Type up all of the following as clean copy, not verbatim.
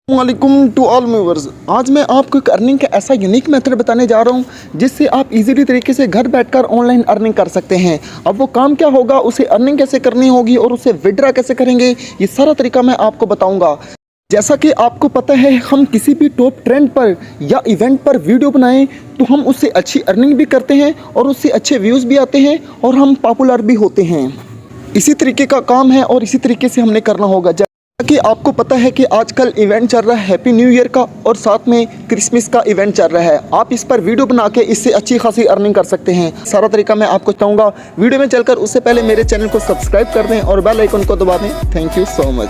वालेकुम to all viewers. आज मैं आपको एक अर्निंग का ऐसा यूनिक मेथड बताने जा रहा हूं जिससे आप इजीली तरीके से घर बैठकर ऑनलाइन अर्निंग कर सकते हैं। अब वो काम क्या होगा, उसे अर्निंग कैसे करनी होगी और उसे विड्रॉ कैसे करेंगे, ये सारा तरीका मैं आपको बताऊंगा। जैसा कि आपको पता है, हम किसी भी टॉप ट्रेंड पर या इवेंट पर वीडियो बनाएं तो हम उससे अच्छी अर्निंग भी करते हैं और उससे अच्छे व्यूज़ भी आते हैं और हम पॉपुलर भी होते हैं। इसी तरीके का काम है और इसी तरीके से हमने करना होगा। कि आपको पता है कि आजकल इवेंट चल रहा है हैप्पी न्यू ईयर का और साथ में क्रिसमस का इवेंट चल रहा है। आप इस पर वीडियो बना के इससे अच्छी खासी अर्निंग कर सकते हैं। सारा तरीका मैं आपको बताऊंगा वीडियो में चलकर। उससे पहले मेरे चैनल को सब्सक्राइब कर दें और बेल आइकन को दबा दें। Thank you so much.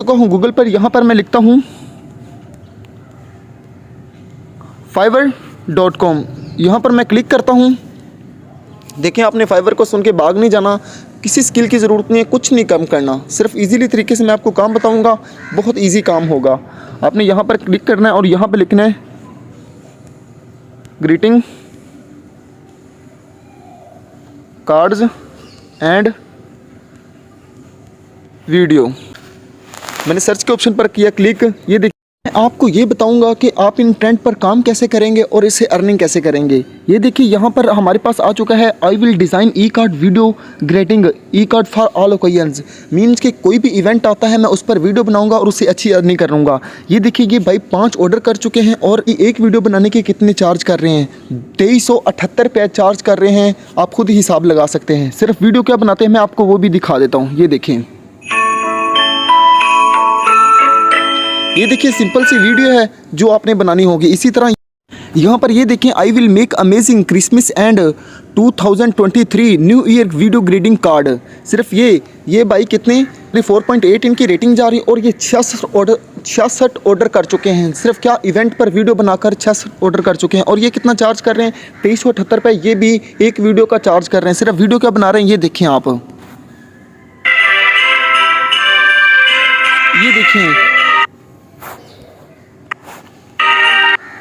तो हूँ गूगल पर, यहाँ पर मैं लिखता हूँ fiverr.com। यहाँ पर मैं क्लिक करता हूँ। देखें, आपने फाइवर को सुन के भाग नहीं जाना, किसी स्किल की ज़रूरत नहीं है, कुछ नहीं कम करना, सिर्फ इजीली तरीके से मैं आपको काम बताऊँगा। बहुत इजी काम होगा। आपने यहाँ पर क्लिक करना है और यहाँ पर लिखना है ग्रीटिंग कार्ड्स एंड वीडियो। मैंने सर्च के ऑप्शन पर किया क्लिक। ये देखिए, मैं आपको ये बताऊंगा कि आप इन ट्रेंड पर काम कैसे करेंगे और इससे अर्निंग कैसे करेंगे। ये देखिए, यहाँ पर हमारे पास आ चुका है I will design E card video grating E card for all occasions. Means कि कोई भी इवेंट आता है मैं उस पर वीडियो बनाऊंगा और उससे अच्छी अर्निंग करूंगा। ये देखिए, ये भाई 5 ऑर्डर कर चुके हैं और एक वीडियो बनाने के कितने चार्ज कर रहे हैं, 2378 रुपये चार्ज कर रहे हैं। आप खुद ही हिसाब लगा सकते हैं। सिर्फ वीडियो क्या बनाते हैं मैं आपको वो भी दिखा देता हूँ। ये देखें, ये देखिए सिंपल सी वीडियो है जो आपने बनानी होगी। इसी तरह यहाँ पर ये देखें, I will make amazing Christmas and 2023 new year video greeting card. सिर्फ ये भाई कितने 4.8 इनकी रेटिंग जा रही है और ये 66 ऑर्डर कर चुके हैं। सिर्फ क्या इवेंट पर वीडियो बनाकर 66 ऑर्डर कर चुके हैं। और ये कितना चार्ज कर रहे हैं, 2378 रुपये। ये भी एक वीडियो का चार्ज कर रहे हैं। सिर्फ वीडियो क्या बना रहे हैं, ये देखें आप, ये देखें,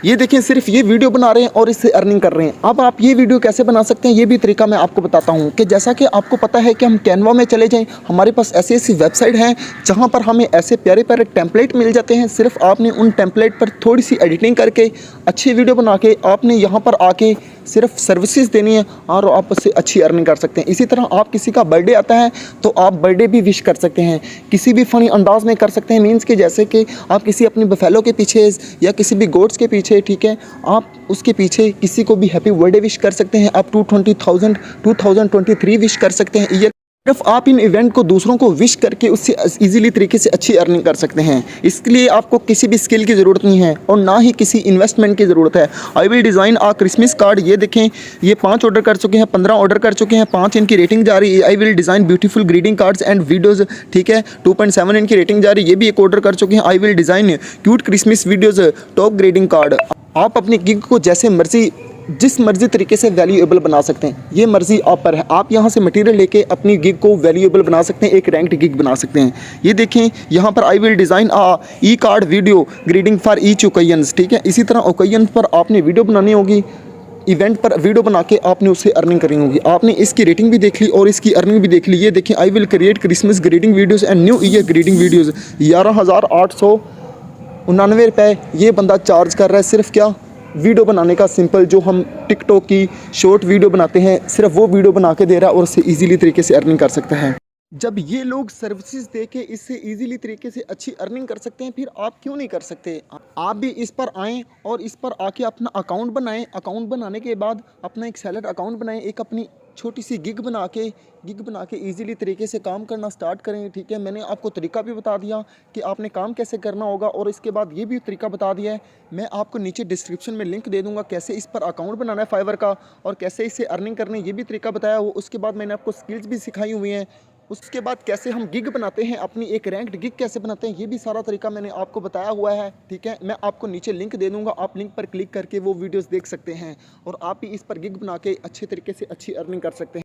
ये देखें, सिर्फ ये वीडियो बना रहे हैं और इससे अर्निंग कर रहे हैं। अब आप ये वीडियो कैसे बना सकते हैं, ये भी तरीका मैं आपको बताता हूँ। कि जैसा कि आपको पता है कि हम कैनवा में चले जाएं, हमारे पास ऐसी वेबसाइट हैं जहाँ पर हमें ऐसे प्यारे प्यारे टेम्पलेट मिल जाते हैं। सिर्फ आपने उन टेम्पलेट पर थोड़ी सी एडिटिंग करके अच्छी वीडियो बना के आपने यहाँ पर आके सिर्फ सर्विसेज देनी है और आप उससे अच्छी अर्निंग कर सकते हैं। इसी तरह आप किसी का बर्थडे आता है तो आप बर्थडे भी विश कर सकते हैं, किसी भी फ़नी अंदाज में कर सकते हैं। मीन्स कि जैसे कि आप किसी अपनी बफेलो के पीछे या किसी भी गोट्स के पीछे, ठीक है, आप उसके पीछे किसी को भी हैप्पी बर्थडे विश कर सकते हैं। आप 2023 विश कर सकते हैं। ये सिर्फ आप इन इवेंट को दूसरों को विश करके उससे इजीली तरीके से अच्छी अर्निंग कर सकते हैं। इसके लिए आपको किसी भी स्किल की ज़रूरत नहीं है और ना ही किसी इन्वेस्टमेंट की ज़रूरत है। I will design a Christmas card. ये देखें, ये 5 ऑर्डर कर चुके हैं, 15 ऑर्डर कर चुके हैं, 5 इनकी रेटिंग जा रही है। I will design beautiful greeting cards and videos, ठीक है, 2.7 इनकी रेटिंग जा रही है। ये भी एक ऑर्डर कर चुके हैं। आई will design cute Christmas videos top grading card. आप अपनी गिग को जैसे मर्जी, जिस मर्जी तरीके से वैल्यूएबल बना सकते हैं, ये मर्जी आप पर है। आप यहाँ से मटेरियल लेके अपनी गिग को वैल्यूएबल बना सकते हैं, एक रैंक्ड गिग बना सकते हैं। ये देखें, यहाँ पर I will design a e card video greeting for each occasions, ठीक है। इसी तरह ओकेजन पर आपने वीडियो बनानी होगी, इवेंट पर वीडियो बना के आपने उससे अर्निंग करनी होगी। आपने इसकी रेटिंग भी देख ली और इसकी अर्निंग भी देख ली। ये देखें, I will create Christmas greeting videos and new year greeting videos, 11,899 रुपये ये बंदा चार्ज कर रहा है। सिर्फ क्या वीडियो बनाने का, सिंपल जो हम टिकटॉक की शॉर्ट वीडियो बनाते हैं, सिर्फ वो वीडियो बना के दे रहा है और उससे इजीली तरीके से अर्निंग कर सकता है। जब ये लोग सर्विसेज दे के इससे इजीली तरीके से अच्छी अर्निंग कर सकते हैं, फिर आप क्यों नहीं कर सकते। आप भी इस पर आएँ और इस पर आके अपना अकाउंट बनाएं। अकाउंट बनाने के बाद अपना एक सैलड अकाउंट बनाएं, एक अपनी छोटी सी गिग बना के इजीली तरीके से काम करना स्टार्ट करें, ठीक है। मैंने आपको तरीका भी बता दिया कि आपने काम कैसे करना होगा और इसके बाद ये भी तरीका बता दिया है। मैं आपको नीचे डिस्क्रिप्शन में लिंक दे दूंगा कैसे इस पर अकाउंट बनाना है फाइवर का और कैसे इससे अर्निंग करनी है, ये भी तरीका बताया हो। उसके बाद मैंने आपको स्किल्स भी सिखाई हुई हैं। उसके बाद कैसे हम गिग बनाते हैं, अपनी एक रैंक्ड गिग कैसे बनाते हैं, ये भी सारा तरीका मैंने आपको बताया हुआ है, ठीक है। मैं आपको नीचे लिंक दे दूंगा, आप लिंक पर क्लिक करके वो वीडियोस देख सकते हैं और आप भी इस पर गिग बना के अच्छे तरीके से अच्छी अर्निंग कर सकते हैं।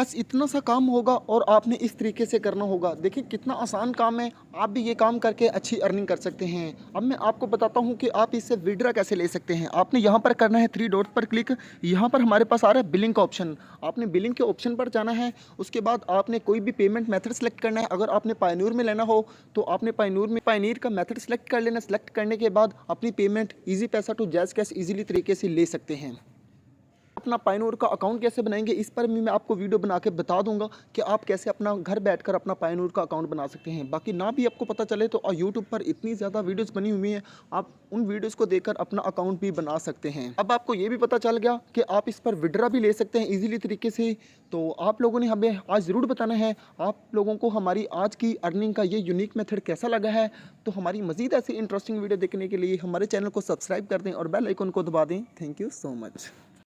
बस इतना सा काम होगा और आपने इस तरीके से करना होगा। देखिए कितना आसान काम है, आप भी ये काम करके अच्छी अर्निंग कर सकते हैं। अब मैं आपको बताता हूँ कि आप इससे विड्रा कैसे ले सकते हैं। आपने यहाँ पर करना है 3 डॉट पर क्लिक। यहाँ पर हमारे पास आ रहा है बिलिंग का ऑप्शन, आपने बिलिंग के ऑप्शन पर जाना है। उसके बाद आपने कोई भी पेमेंट मेथड सेलेक्ट करना है। अगर आपने पायनूर में लेना हो तो आपने पायनीर का मेथड सेलेक्ट कर लेना। सेलेक्ट करने के बाद अपनी पेमेंट ईजी पैसा टू जैज़ कैश ईजिली तरीके से ले सकते हैं। अपना पायनूर का अकाउंट कैसे बनाएंगे इस पर भी मैं आपको वीडियो बना के बता दूंगा कि आप कैसे अपना घर बैठकर अपना पायनूर का अकाउंट बना सकते हैं। बाकी ना भी आपको पता चले तो यूट्यूब पर इतनी ज़्यादा वीडियोस बनी हुई हैं, आप उन वीडियोस को देखकर अपना अकाउंट भी बना सकते हैं। अब आपको ये भी पता चल गया कि आप इस पर विड्रा भी ले सकते हैं ईजिली तरीके से। तो आप लोगों ने हमें आज ज़रूर बताना है आप लोगों को हमारी आज की अर्निंग का ये यूनिक मेथड कैसा लगा है। तो हमारी मज़ीद ऐसी इंटरेस्टिंग वीडियो देखने के लिए हमारे चैनल को सब्सक्राइब कर दें और बेल आइकन को दबा दें। Thank you so much.